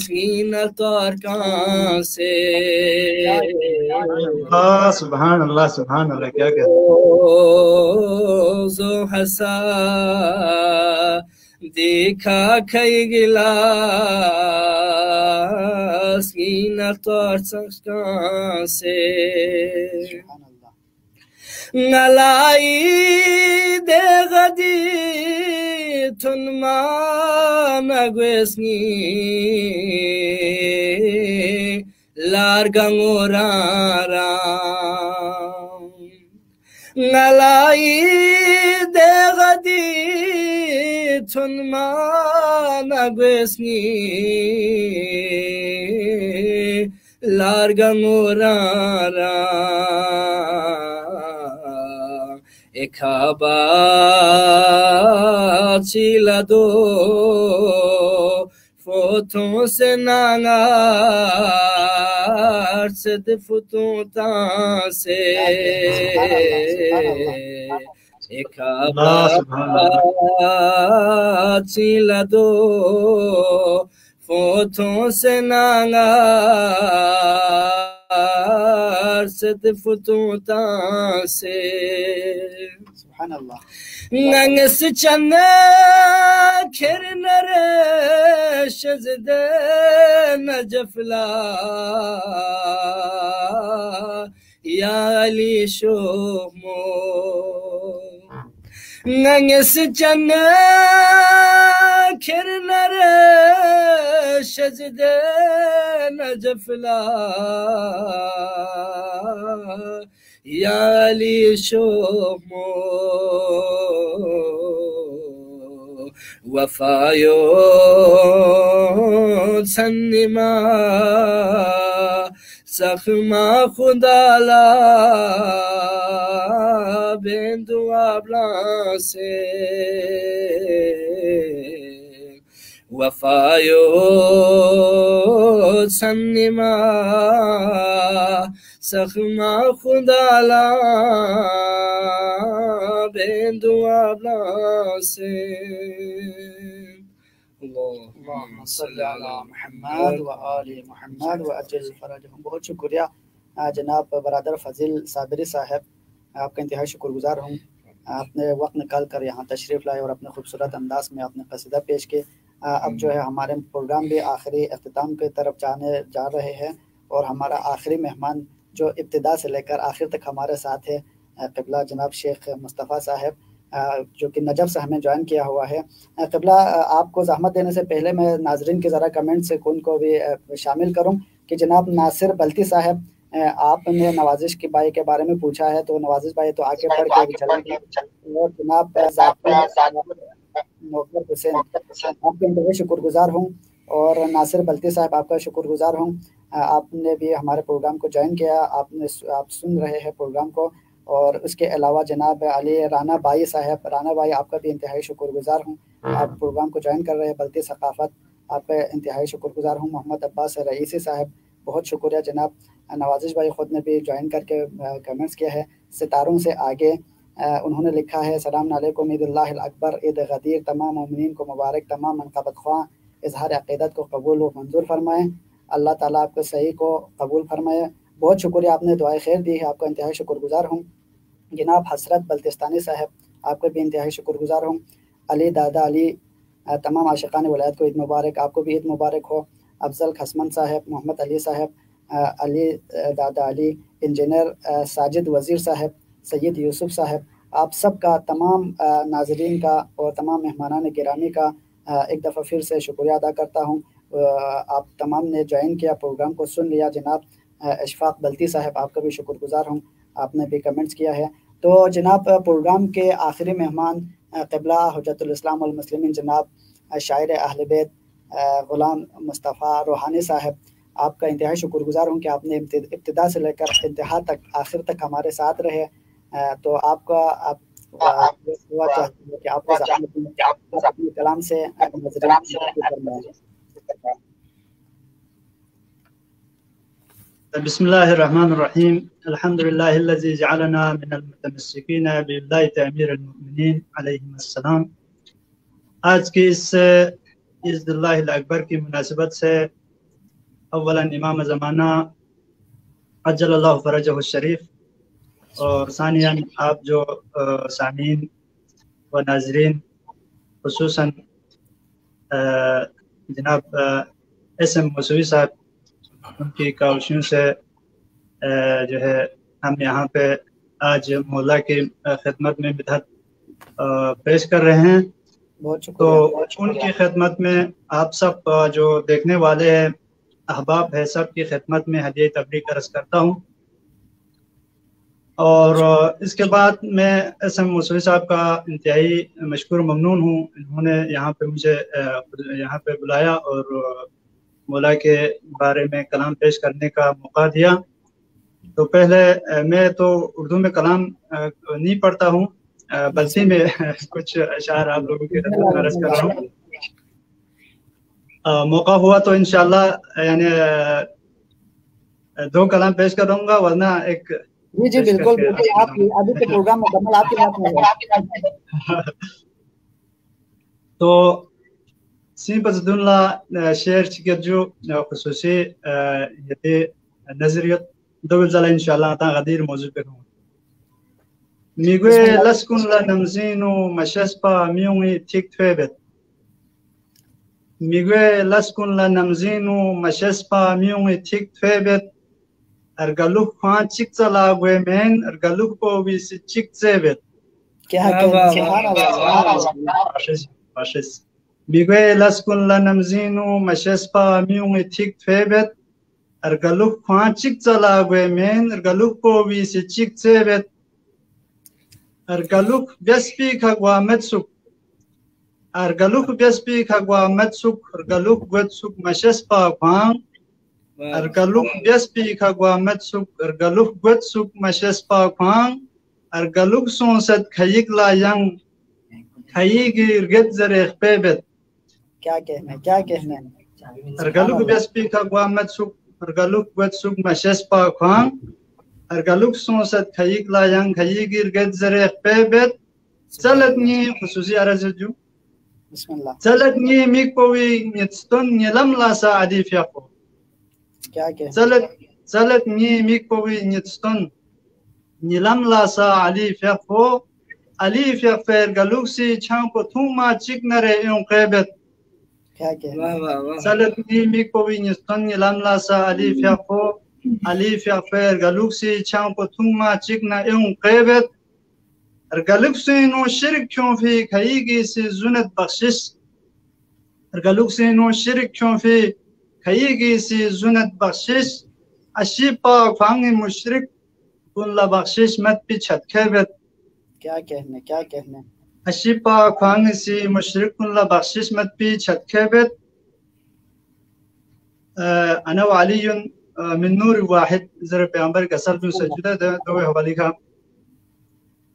[SPEAKER 8] گین تار کان سے
[SPEAKER 6] سبحان اللہ سبحان اللہ کیا کہتے
[SPEAKER 8] بوز و حسا دیکھا کھئی گلاس گین تار کان سے نلائی دے غدیر تن ما نگویسنی لارگنگو رارام نلائی دے غدیر تن ما نگویسنی لارگنگو رارام ایک آباد چیلا دو فوتوں سے نانگار صد فتوں تاں سے ایک آباد چیلا دو فوتوں سے نانگار صد فتوں تاں سے
[SPEAKER 1] سبحان اللہ
[SPEAKER 8] ننگس چند کھر نرے شزد نجفلا یا علی شومو ننگس چند کھر نرے شزد نجفلا یا علی شومو وفایو سنما سخما خدا لا بندو آبلا سے وفایو سنما سخما خدا لا بندو آبلا سے
[SPEAKER 1] اللہم صلی علی محمد و آل محمد و اجل فرجہم. بہت شکریہ جناب برادر فضل صابری صاحب، آپ کا انتہائی شکر گزار ہوں. آپ نے وقت نکال کر یہاں تشریف لائے اور اپنے خوبصورت انداز میں اپنے قصیدہ پیش کیے. اب جو ہے ہمارے پروگرام بھی آخری اختتام کی طرف جا رہے ہیں، اور ہمارا آخری مہمان جو ابتدا سے لے کر آخر تک ہمارے ساتھ ہے قبلہ جناب شیخ مصطفیٰ صاحب، جو کہ نجف سے ہمیں جوائن کیا ہوا ہے. قبلہ آپ کو زحمت دینے سے پہلے میں ناظرین کے ذرا کمنٹ سے کن کو بھی شامل کروں کہ جناب ناصر بلتی صاحب، آپ نے نوازش کی بائی کے بارے میں پوچھا ہے، تو نوازش بائی تو آگے پڑھ کے چلیں گے. اور جناب نوکر حسین، آپ کے انتہائی شکر گزار ہوں، اور ناصر بلتی صاحب آپ کا شکر گزار ہوں. آپ نے بھی ہمارے پروگرام کو جوائن کیا، آپ سن رہے ہیں پروگرام کو. اور اس کے علاوہ جناب علی رانا بائی صاحب، رانا بائی آپ کا بھی انتہائی شکر گزار ہوں، آپ پروگرام کو جوائن کر رہے ہیں. بلتی ثقافت، آپ کا انتہائی شکر گزار ہوں. محمد عباس رئیسی صاحب، بہت شکریہ جناب. نوازش بھائی خود نے بھی جوائن کر کے کمنٹس کیا ہے. ستاروں سے آگے انہوں نے لکھا ہے سلام علیکم، عید اللہ الاکبر، عید غدیر، تمام مومنین کو مبارک، تمام منقبت خواہ اظہار عقیدت کو قبول و منظور فرمائیں. اللہ تعالیٰ آپ کے صحیح کو قبول فرمائے. بہت شکریہ، آپ نے دعائے خیر دی ہے، آپ کا انتہائی شکر گزار ہوں. جناب حسرت بلتستانی صاحب، آپ کا بھی انتہائی شکر گزار ہوں. علی دادا علی، تمام عاشقان ولایت کو عید مبارک، آپ کو بھی عید مبارک ہو. افضل خسمن صاحب، محمد علی صاحب، علی دادا علی، انجینئر ساجد وزیر صاحب، سید یوسف صاحب، آپ سب کا، تمام ناظرین کا اور تمام مہمانان گرامی کا ایک دفعہ پھر سے شکریہ ادا کرتا ہوں. آپ تمام نے جوائن کیا، پروگرام کو سن لیا. جناب اشفاق بلتی صاحب، آپ کا بھی شکر گزار ہوں، آپ نے بھی کمنٹس کیا ہے. تو جناب پروگرام کے آخری مہمان قبلہ حجت الاسلام والمسلمین جناب شاعر اہل بیت غلام مصطفیٰ روحانی صاحب، آپ کا انتہائی شکر گزار ہوں کہ آپ نے ابتدا سے لے کر انتہا تک، آخر تک ہمارے ساتھ رہے. تو آپ کا دعا چاہتے ہیں کہ آپ اپنے کلام سے
[SPEAKER 9] بسم اللہ الرحمن الرحیم. الحمد للہ الذی جعلنا من المتمسکین باللہ امیر المؤمنین علیہ السلام. آج کی اس عید اللہ الاکبر کی مناسبت سے اولاً امام زمانہ عجل اللہ فرجہ الشریف، اور ثانیاً آپ جو سامعین و ناظرین، خصوصاً جناب ایس ایم موسوی صاحب، ان کی کاوشوں سے جو ہے ہم یہاں پہ آج مولا کی خدمت میں مدحت پیش کر رہے ہیں. تو ان کی خدمت میں آپ سب جو دیکھنے والے ہیں، احباب ہے، سب کی خدمت میں ہدیہ تبریک عرض کرتا ہوں. اور اس کے بعد میں ایس ایم موسوی صاحب کا انتہائی مشکور ممنون ہوں. انہوں نے یہاں پہ مجھے یہاں پہ بلایا اور مولا کے بارے میں کلام پیش کرنے کا موقع دیا. تو پہلے میں تو اردو میں کلام نہیں پڑھتا ہوں، بلکہ میں کچھ اشعار آپ لوگوں کی خدمت میں عرض کر رہا ہوں. موقع ہوا تو انشاءاللہ یعنی 2 کلام پیش کروں گا، ورنہ ایک
[SPEAKER 1] جی بالکل آپ ابھی تو پروگرام مکمل آپ کے بات میں.
[SPEAKER 9] تو سیمپز دنلا شعر چکرجو خصوصی یتی نظریت دوبل زلا انشاءاللہ تا غدیر موضوع پہ ہوں. میگوی لسکن لنمزینو مشسپا میونی تیک تویبت. میگوی لسکن لنمزینو مشسپا میونی تیک تویبت. ارگلوک خوان چک چلا گوی مین ارگلوک کو بیسی چک زیبت. میگوی لسکن لنمزینو مشسپا میونی تیک تویبت. ارگلوک خوان چک چلا گوی مین ارگلوک کو بیسی چک زیبت. ارگلوک بیسپی کھگوا متسوک. ارگلوک بیسپی کھگوا متسوک. ارگلوک گوتسوک مشسپا خوان. ارگلوک بیسپی کھگوا متسوک. ارگلوک گوتسوک مشسپا خوان. ارگلوک سونست کھیگ لا ینگ کھیگی ارگت زریخ پیبت.
[SPEAKER 1] کیا کہنا ہے.
[SPEAKER 9] ارگلوک بیسپی کھگوا متسوک. ارگلوک گوتسوک مشسپا خوان. ارگلوک سونست کھیگ لا ینگ کھیگی ارگت زریخ پیبت. چلتنی خصوصی عرض جو
[SPEAKER 1] بسم اللہ.
[SPEAKER 9] چلتنی میک پوی نیتستون نیلم لاسا عدیف یقو.
[SPEAKER 1] کیا کہنا.
[SPEAKER 9] چلتنی میک پوی نیتستون نیلم لاسا علیف یقو. علیف یقو ارگلوک سی چھان کو تھوما چک نرے اون قیبت.
[SPEAKER 1] کیا کہنا.
[SPEAKER 9] چلتنی میک پوی نیتستون نیلم لاسا علیف یقو. علیف یقو ارگلوک سی چھان کو تھوما چک نرے اون قیبت. ارگلوک سی نو شرک کیوں فی کھیگی سی زنت بخشش. ارگلوک سی نو شرک کیوں فی کھیگی سی زنت بخشش. اشی پاک فانگی مشرک کن لا بخشش مت پی چھت کھیبت.
[SPEAKER 1] کیا کہنا.
[SPEAKER 9] اشی پاک فانگی سی مشرک کن لا بخشش مت پی چھت کھیبت. انا وعلی من نور واحد زر پیامبر کا سر سے جدا دو حوالی کا.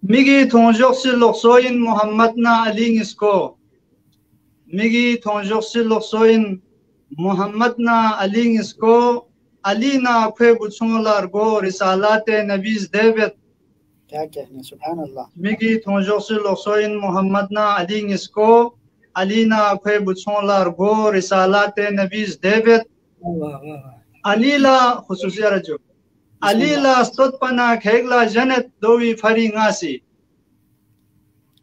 [SPEAKER 9] میگی تھونجوک سی لوکسوین محمد نا علی نسکو. میگی تھونجوک سی لوکسوین محمد نا علی نسکو. علی نا کھوے بچھوں لارگو رسالات نبیز دیوت.
[SPEAKER 1] کیا کہنا. سبحان اللہ.
[SPEAKER 9] میگی تھونجوک سی لوکسوین محمد نا علی نسکو. علی نا کھوے بچھوں لارگو رسالات نبیز دیوت. علیلا خصوصی رجو علیلا استود پنا کھیگلا جنت دوی فری ناسی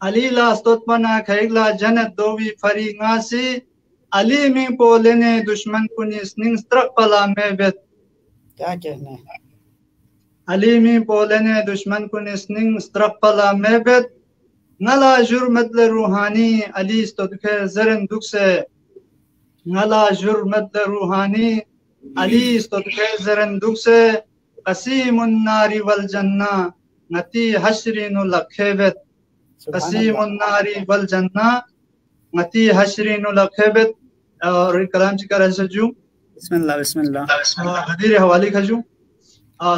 [SPEAKER 9] علیلا استود پنا کھیگلا جنت دوی فری ناسی علی می پولنے دشمن کنی سنگ سترق پلا میں بیت.
[SPEAKER 1] کیا کہنا ہے؟
[SPEAKER 9] علی می پولنے دشمن کنی سنگ سترق پلا میں بیت. نلا جرمت روحانی علی استود کے زرن دکھ سے نلا جرمت روحانی علی استود کے زرن دکھ سے قسیم الناری والجنہ نتی حشرین لکھے بیت. قسیم الناری والجنہ نتی حشرین لکھے بیت. اور کلام چکا رہ سجو
[SPEAKER 1] بسم اللہ بسم اللہ
[SPEAKER 9] غدیر حوالی کھجو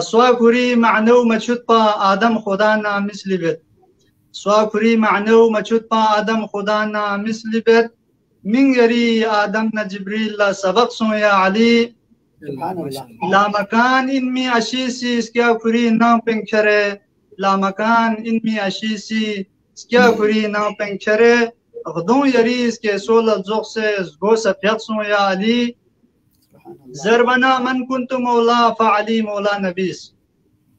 [SPEAKER 9] سواکوری معنو مچھت پا آدم خدا نا مثلی بیت. سواکوری معنو مچھت پا آدم خدا نا مثلی بیت. من یری آدم نا جبریل لا سبق سو یا علی لا مکان انمی اشیسی اسکیا کری نام پنکھرے. لا مکان انمی اشیسی اسکیا کری نام پنکھرے. غدون یری اس کے سولہ زوق سے گو سفیق سو یا علی. زربنا من کنت مولا فعلی مولا نبیس.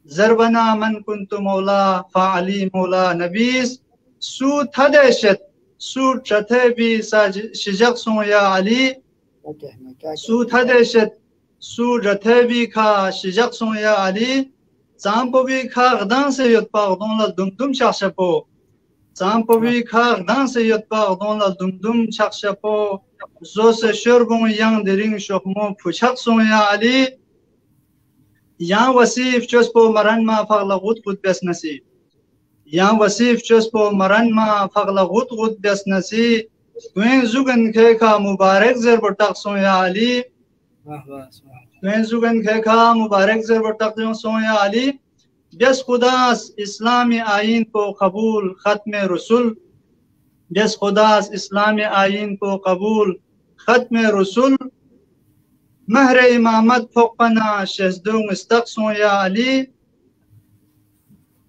[SPEAKER 9] زربنا من کنت مولا فعلی مولا نبیس. سو تھدشت سو چتھے بھی شجق سو یا علی. سو تھدشت سو جتھے بھی کھا شجق سو یا علی. سامپو بھی کھا غدان سے یتپا غدون لدمدم شخشپو. سامپو بھی کھا غدان سے یتپا غدون لدمدم شخشپو. زو سے شربوں ینگ درنگ شخمو پھچھق سو یا علی. یان وصیف چسپو مرن ما فغل غد غد بیس نسی. یان وصیف چسپو مرن ما فغل غد غد بیس نسی. دوین زوگن کھے کھا مبارک زر بٹق سو یا علی. دوین زوگن کھے کھا مبارک زر بٹق سو یا علی. بیس خداس اسلامی آئین کو قبول ختم رسول. بیس خداس اسلامی آئین کو قبول ختم رسول. مہر امامت فوقنا شہزدوں استق سو یا علی.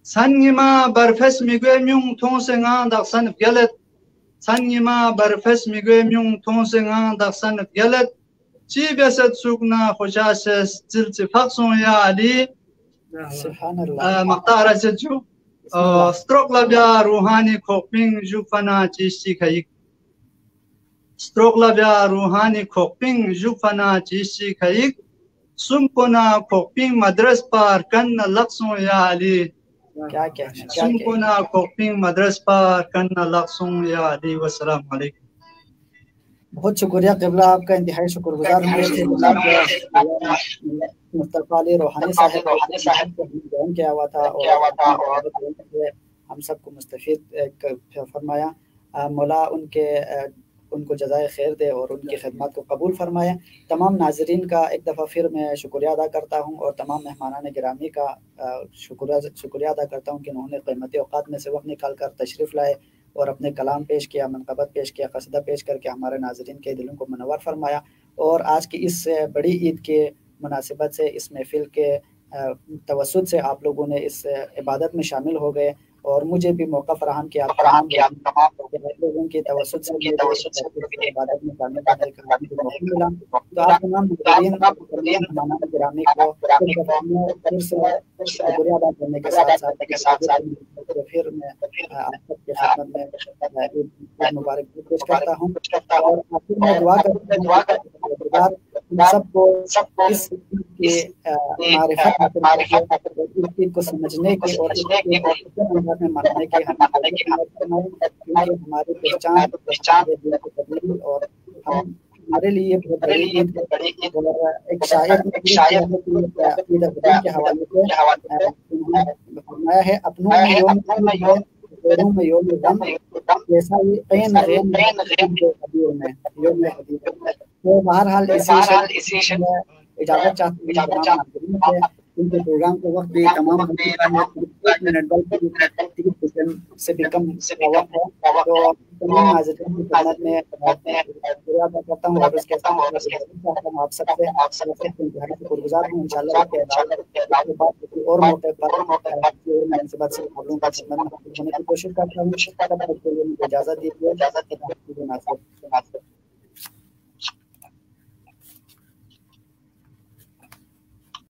[SPEAKER 9] سنگما برفس میگوے میون تھون سے نگان دق سنف گلت. سنگما برفس میگوے میون تھون سے نگان دق سنف گلت. چی بیست سوکنا خوشاسس دل سے فق سو یا علی.
[SPEAKER 1] سبحان اللہ
[SPEAKER 9] مقطع رسد جو ستروک لبیا روحانی کھوپنگ جو فنا چیشتی کھائیک. ستروک لبیا روحانی کھوپنگ جو فنا چیشتی کھائیک. سم کنا کھوپنگ مدرس پار کن لقصوں یا علی.
[SPEAKER 1] کیا کہنا
[SPEAKER 9] سم کنا کھوپنگ مدرس پار کن لقصوں یا علی. والسلام علیکم.
[SPEAKER 1] بہت شکریہ قبلہ آپ کا انتہائی شکر گزار ہوں مصطفیٰ علی روحانی صاحب کو جوائن کیا ہوا تھا اور ہم سب کو مستفید فرمایا. مولا ان کو جزائے خیر دے اور ان کی خدمات کو قبول فرمائے. تمام ناظرین کا ایک دفعہ پھر میں شکریہ ادا کرتا ہوں اور تمام مہمانان گرامی کا شکریہ ادا کرتا ہوں کہ انہوں نے قیمتی اوقات میں سے وقت نکال کر تشریف لائے اور اپنے کلام پیش کیا، منقبت پیش کیا، قصیدہ پیش کر کے ہمارے ناظرین کے دلوں کو منور فرمایا. اور آج کی اس بڑی عید کے مناسبت سے اس محفل کے توسط سے آپ لوگوں نے اس عبادت میں شامل ہو گئے اور مجھے بھی موقع فراہم کیا تمام لوگوں کی توسط سے عبادت میں شامل ہونے کا موقع ملا. تو آپ تمام گرامی کو پھر سے شکریہ ادا کرنے کے ساتھ پھر میں آپ سب کی خدمت میں مبارک پیش کرتا ہوں اور آخر میں دعا کرتا ہوں سب کو اس کی معرفت کو سمجھنے کی اور میں ماننے کی ہماری پہچان اور ہمارے لیے بہت بڑی عید ایک شاعر کے حوالے سے فرمایا ہے اپنوں میں یوم غم جیسا یہ قین غین میں یوم غدیر. تو بہرحال اسی میں اجازت چاہتے ہیں ان کے پروگرام کا وقت بھی تمام منٹ بلکہ 30 سیکنڈ سے بھی کم وقت ہے. تو تمام ناظرین کی خدمت میں شکریہ ادا کرتا ہوں اور اس کے ساتھ آپ سب سے انتہائی شکر گزار ہوں. انشاءاللہ اور موقع پر مناسبت سے خبروں کا خدمت ہونے کی کوشش کرتا ہوں. اجازت دیجیے.